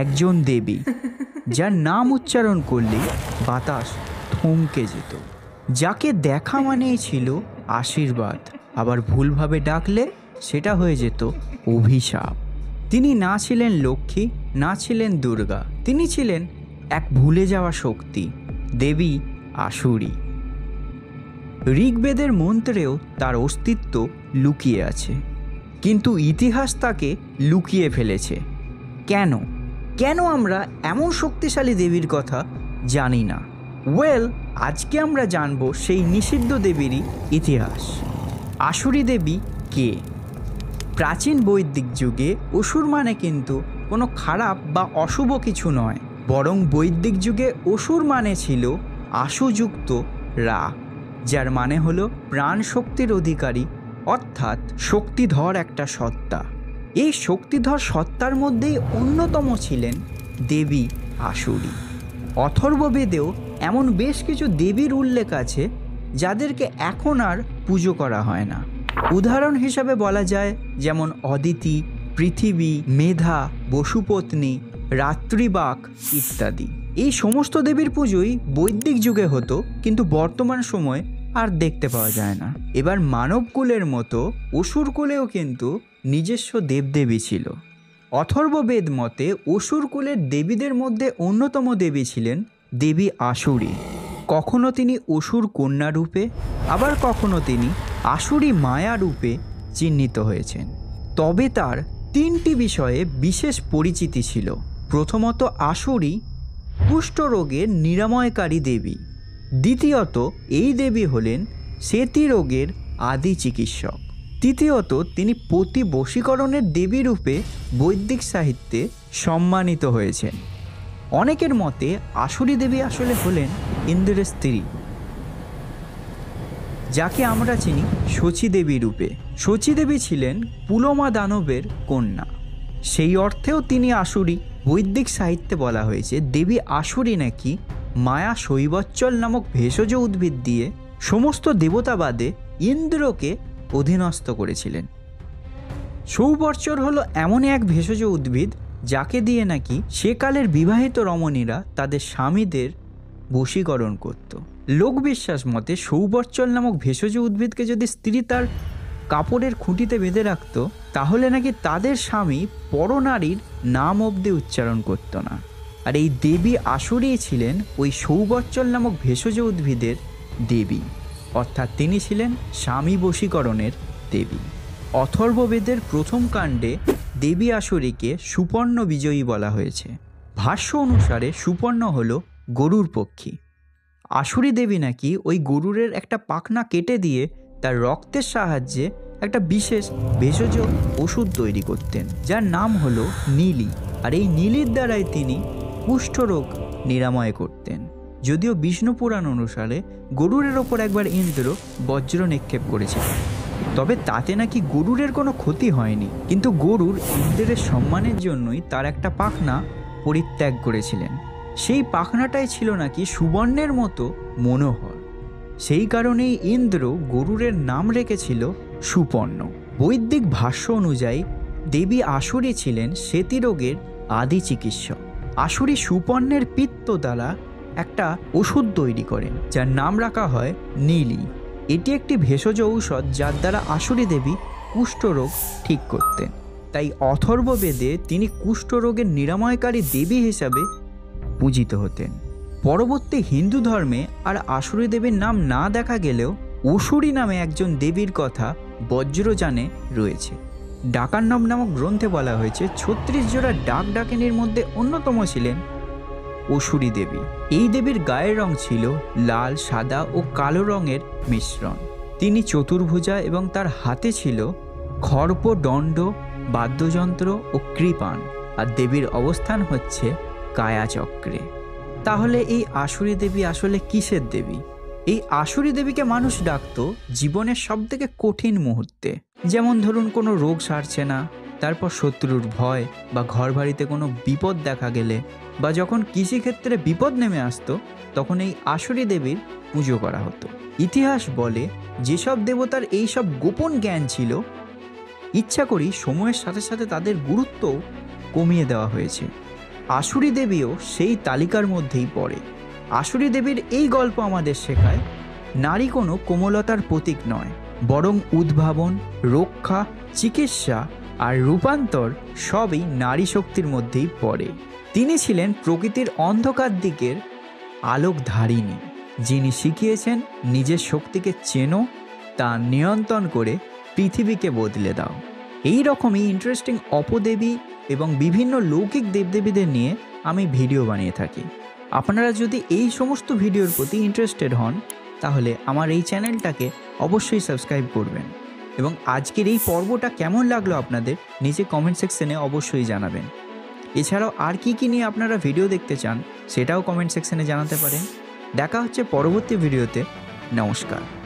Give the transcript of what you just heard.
একজন দেবী যার নাম উচ্চারণ করলেই বাতাস থমকে যেত, যাকে দেখা মানেই ছিল আশীর্বাদ, আবার ভুলভাবে ডাকলে সেটা হয়ে যেত অভিশাপ। তিনি না ছিলেন লক্ষ্মী, না ছিলেন দুর্গা, তিনি ছিলেন এক ভুলে যাওয়া শক্তি, দেবী আসুরি। ঋগ্বেদের মন্ত্রেও তার অস্তিত্ব লুকিয়ে আছে, কিন্তু ইতিহাস তাকে লুকিয়ে ফেলেছে। কেন কেন আমরা এমন শক্তিশালী দেবীর কথা জানি না? আজকে আমরা জানব সেই নিষিদ্ধ দেবীরই ইতিহাস। আসুরি দেবী কে? প্রাচীন বৈদিক যুগে অসুর মানে কিন্তু কোনো খারাপ বা অশুভ কিছু নয়, বরং বৈদিক যুগে অসুর মানে ছিল আশুযুক্ত রা, যার মানে হলো প্রাণ শক্তির অধিকারী, অর্থাৎ শক্তিধর একটা সত্তা। এই শক্তিধর সত্তার মধ্যেই অন্যতম ছিলেন দেবী আসুরি। অথর্ববেদেও এমন বেশ কিছু দেবীর উল্লেখ আছে যাদেরকে এখন আর পুজো করা হয় না। উদাহরণ হিসাবে বলা যায় যেমন অদিতি, পৃথিবী, মেধা, বসুপত্নী, রাত্রিবাক ইত্যাদি। এই সমস্ত দেবীর পুজোই বৈদিক যুগে হতো, কিন্তু বর্তমান সময়ে আর দেখতে পাওয়া যায় না। এবার মানবকুলের মতো অসুরকুলেও কিন্তু নিজস্ব দেবদেবী ছিল। অথর্ববেদ মতে অসুরকুলের দেবীদের মধ্যে অন্যতম দেবী ছিলেন দেবী আসুরি। কখনো তিনি অসুর কন্যা রূপে, আবার কখনো তিনি আসুরি মায়া রূপে চিহ্নিত হয়েছেন। তবে তার তিনটি বিষয়ে বিশেষ পরিচিতি ছিল। প্রথমত, আসুরি কুষ্ঠরোগের নিরাময়কারী দেবী। দ্বিতীয়ত, এই দেবী হলেন সেতী রোগের আদি চিকিৎসক। তৃতীয়ত, তিনি পতি বশীকরণের দেবী রূপে বৈদিক সাহিত্যে সম্মানিত হয়েছেন। অনেকের মতে আসুরি দেবী আসলে হলেন ইন্দ্রের স্ত্রী, যাকে আমরা চিনি শচী দেবী রূপে। শচী দেবী ছিলেন পুলমা দানবের কন্যা, সেই অর্থেও তিনি আসুরি। বৈদিক সাহিত্যে বলা হয়েছে দেবী আসুরি নাকি মায়া শৈবচ্চল নামক ভেষজ উদ্ভিদ দিয়ে সমস্ত দেবতাবাদে ইন্দ্রকে অধীনস্থ করেছিলেন। সৌবর্চর হলো এমন এক ভেষজ উদ্ভিদ যাকে দিয়ে নাকি সেকালের বিবাহিত রমণীরা তাদের স্বামীদের বশীকরণ করত। লোকবিশ্বাস মতে সৌবর্চল নামক ভেষজ উদ্ভিদকে যদি স্ত্রী তার কাপড়ের খুঁটিতে বেঁধে রাখত, তাহলে নাকি তাদের স্বামী পরনারীর নাম অবধি উচ্চারণ করত না। আর এই দেবী আসুরি ছিলেন ওই সৌবর্চল নামক ভেষজ উদ্ভিদের দেবী, অর্থাৎ তিনি ছিলেন স্বামী বশীকরণের দেবী। অথর্ববেদের প্রথম কাণ্ডে দেবী আসুরিকে সুপর্ণ বিজয়ী বলা হয়েছে। ভাষ্য অনুসারে সুপর্ণ হল গরুর পক্ষী। আসুরি দেবী নাকি ওই গরুরের একটা পাখনা কেটে দিয়ে তার রক্তের সাহায্যে একটা বিশেষ ভেষজ ওষুধ তৈরি করতেন, যার নাম হলো নীলি। আর এই নীলির দ্বারাই তিনি কুষ্ঠরোগ নিরাময় করতেন। যদিও বিষ্ণু পুরাণ অনুসারে গরুরের ওপর একবার ইন্দ্র বজ্র নিক্ষেপ করেছিলেন, তবে তাতে নাকি গরুরের কোনো ক্ষতি হয়নি, কিন্তু গরুর ইন্দ্রের সম্মানের জন্যই তার একটা পাখনা পরিত্যাগ করেছিলেন। সেই পাখনাটাই ছিল নাকি সুবর্ণের মতো মনোহর, সেই কারণেই ইন্দ্র গরুরের নাম রেখেছিল সুপর্ণ। বৈদিক ভাষ্য অনুযায়ী দেবী আসুরি ছিলেন সেতী রোগের আদি চিকিৎসক। আসুরি সুপর্ণের পিত্ত দ্বারা একটা ওষুধ তৈরি করেন, যার নাম রাখা হয় নীলি। এটি একটি ভেষজ ঔষধ যার দ্বারা আসুরি দেবী কুষ্ঠরোগ ঠিক করতেন। তাই অথর্ববেদে তিনি কুষ্ঠরোগের নিরাময়কারী দেবী হিসাবে পূজিত হতেন। পরবর্তী হিন্দু ধর্মে আর আসুরি দেবীর নাম না দেখা গেলেও অসুরী নামে একজন দেবীর কথা বজ্রযানে রয়েছে। ডাকার্ণব নামক গ্রন্থে বলা হয়েছে ৩৬ জোড়া ডাক ডাকিনীর মধ্যে অন্যতম ছিলেন অসুরী দেবী। এই দেবীর গায়ের রং ছিল লাল, সাদা ও কালো রঙের মিশ্রণ। তিনি চতুর্ভুজা এবং তার হাতে ছিল খর্প, দণ্ড, বাদ্যযন্ত্র ও কৃপাণ। আর দেবীর অবস্থান হচ্ছে কায়াচক্রে। তাহলে এই আসুরি দেবী আসলে কিসের দেবী? এই আসুরি দেবীকে মানুষ ডাকত জীবনের সবথেকে কঠিন মুহূর্তে, যেমন ধরুন কোনো রোগ সারছে না, তারপর শত্রুর ভয় বা ঘর বাড়িতে কোনো বিপদ দেখা গেলে, বা যখন কৃষিক্ষেত্রে বিপদ নেমে আসতো, তখন এই আসুরি দেবীর পুজো করা হতো। ইতিহাস বলে যেসব দেবতার এই সব গোপন জ্ঞান ছিল, ইচ্ছা করি সময়ের সাথে সাথে তাদের গুরুত্ব কমিয়ে দেওয়া হয়েছে। আসুরি দেবীও সেই তালিকার মধ্যেই পড়ে। আসুরি দেবীর এই গল্প আমাদের শেখায় নারী কোনো কোমলতার প্রতীক নয়, বরং উদ্ভাবন, রক্ষা, চিকিৎসা আর রূপান্তর সবই নারী শক্তির মধ্যেই পড়ে। তিনি ছিলেন প্রকৃতির অন্ধকার দিকের আলোকধারিণী, যিনি শিখিয়েছেন নিজের শক্তিকে চেনো, তা নিয়ন্ত্রণ করে পৃথিবীকে বদলে দাও। এই রকমই ইন্টারেস্টিং অপদেবী এবং বিভিন্ন লৌকিক দেবদেবীদের নিয়ে আমি ভিডিও বানিয়ে থাকি। আপনারা যদি এই সমস্ত ভিডিওর প্রতি ইন্টারেস্টেড হন তাহলে আমার এই চ্যানেলটাকে অবশ্যই সাবস্ক্রাইব করবেন এবং আজকের এই পর্বটা কেমন লাগলো আপনাদের নিচে কমেন্ট সেকশনে অবশ্যই জানাবেন। এছাড়াও আর কি নিয়ে আপনারা ভিডিও দেখতে চান সেটাও কমেন্ট সেকশনে জানাতে পারেন। দেখা হচ্ছে পরবর্তী ভিডিওতে। নমস্কার।